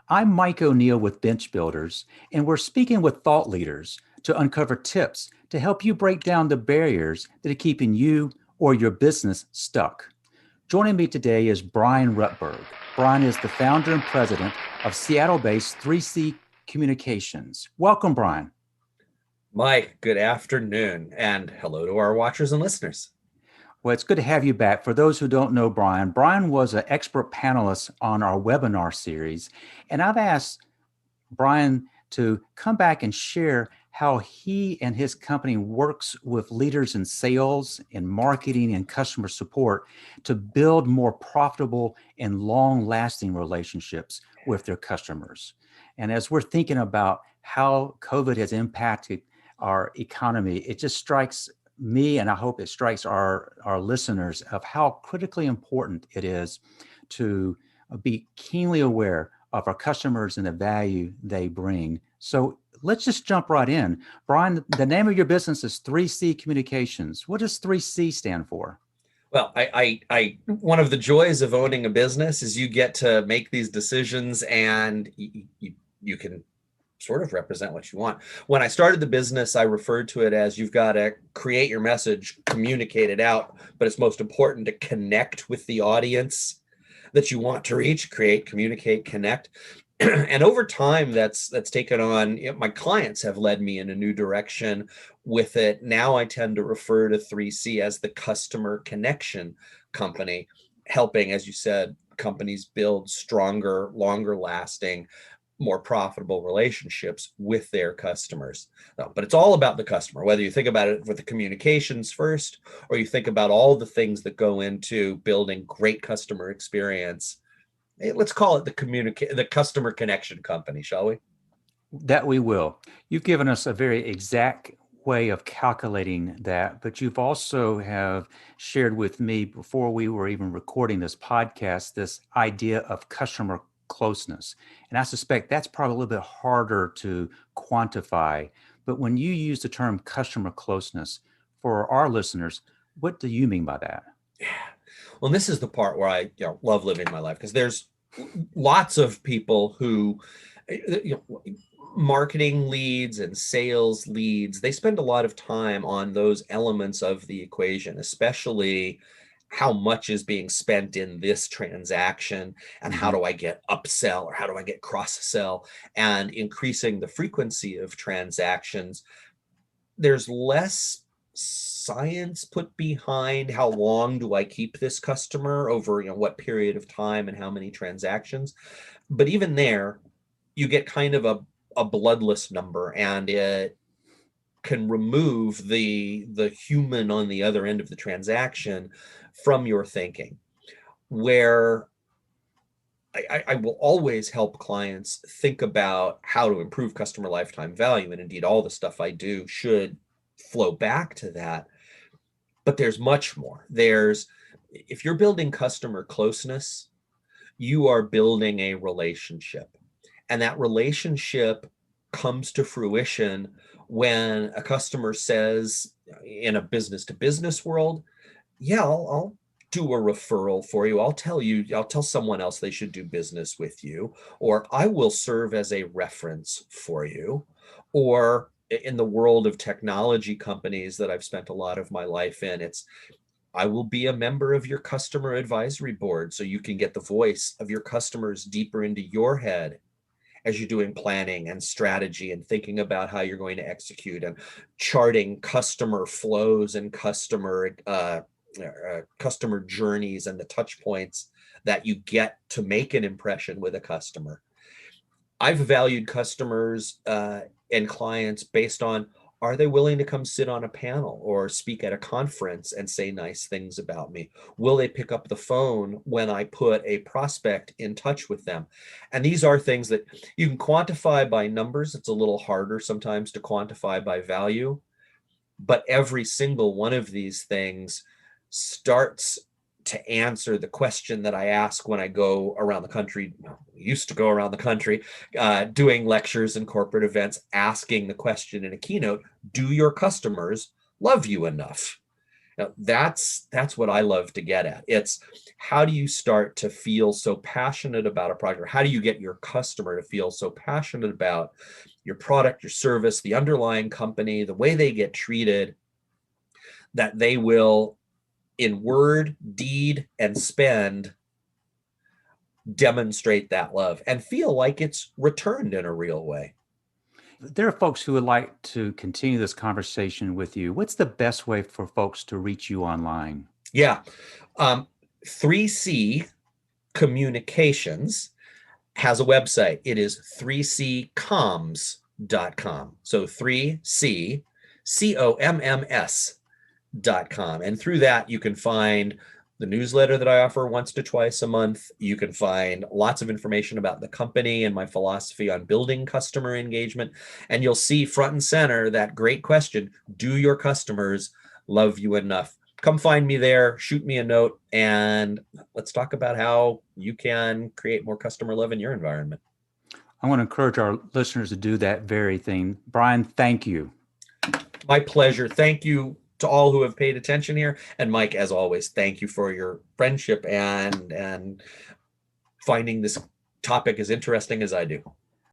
I'm Mike O'Neill with Bench Builders, and we're speaking with thought leaders to uncover tips to help you break down the barriers that are keeping you or your business stuck. Joining me today is Brian Ruttberg. Brian is the founder and president of Seattle-based 3C Communications. Welcome, Brian. Mike, good afternoon, and hello to our watchers and listeners. Well, it's good to have you back. For those who don't know Brian, Brian was an expert panelist on our webinar series, and I've asked Brian to come back and share how he and his company works with leaders in sales and marketing and customer support to build more profitable and long-lasting relationships with their customers. And as we're thinking about how COVID has impacted our economy, it just strikes me, and I hope it strikes our listeners, of how critically important it is to be keenly aware of our customers and the value they bring. So let's just jump right in. Brian, the name of your business is 3C Communications. What does 3C stand for? Well, one of the joys of owning a business is you get to make these decisions, and you can sort of represent what you want. When I started the business, I referred to it as you've got to create your message, communicate it out, but it's most important to connect with the audience that you want to reach, create, communicate, connect. And over time, that's taken on, my clients have led me in a new direction with it. Now I tend to refer to 3C as the customer connection company, helping, as you said, companies build stronger, longer lasting, more profitable relationships with their customers. No, but it's all about the customer, whether you think about it with the communications first, or you think about all the things that go into building great customer experience. Let's call it the customer connection company, shall we? That we will. You've given us a very exact way of calculating that, but you've also have shared with me before we were even recording this podcast, this idea of customer closeness. And I suspect that's probably a little bit harder to quantify. But when you use the term customer closeness for our listeners, what do you mean by that? Yeah. Well, this is the part where I love living my life, because there's lots of people who, marketing leads and sales leads, they spend a lot of time on those elements of the equation, especially how much is being spent in this transaction, and how Mm-hmm. do I get upsell, or how do I get cross sell, and increasing the frequency of transactions. There's less science put behind how long do I keep this customer over, what period of time and how many transactions. But even there, you get kind of a bloodless number, and it can remove the human on the other end of the transaction from your thinking. Where I will always help clients think about how to improve customer lifetime value, and indeed all the stuff I do should flow back to that. But there's much more. If you're building customer closeness, you are building a relationship, and that relationship comes to fruition when a customer says, in a business to business world, yeah, I'll do a referral for you. I'll tell someone else they should do business with you, or I will serve as a reference for you. Or in the world of technology companies that I've spent a lot of my life in, I will be a member of your customer advisory board so you can get the voice of your customers deeper into your head as you're doing planning and strategy and thinking about how you're going to execute, and charting customer flows and customer journeys and the touch points that you get to make an impression with a customer. I've valued customers and clients based on, are they willing to come sit on a panel or speak at a conference and say nice things about me? Will they pick up the phone when I put a prospect in touch with them? And these are things that you can quantify by numbers. It's a little harder sometimes to quantify by value, but every single one of these things starts to answer the question that I ask when I go around the country. Used to go around the country doing lectures and corporate events, asking the question in a keynote, do your customers love you enough? Now, that's what I love to get at. It's how do you start to feel so passionate about a product, or how do you get your customer to feel so passionate about your product, your service, the underlying company, the way they get treated, that they will, in word, deed, and spend, demonstrate that love and feel like it's returned in a real way. There are folks who would like to continue this conversation with you. What's the best way for folks to reach you online? Yeah. 3C Communications has a website. It is 3ccoms.com. So 3ccoms.com. And through that, you can find the newsletter that I offer once to twice a month. You can find lots of information about the company and my philosophy on building customer engagement. And you'll see front and center that great question: do your customers love you enough? Come find me there, shoot me a note, and let's talk about how you can create more customer love in your environment. I want to encourage our listeners to do that very thing. Brian, thank you. My pleasure. Thank you to all who have paid attention here. And Mike, as always, thank you for your friendship and finding this topic as interesting as I do.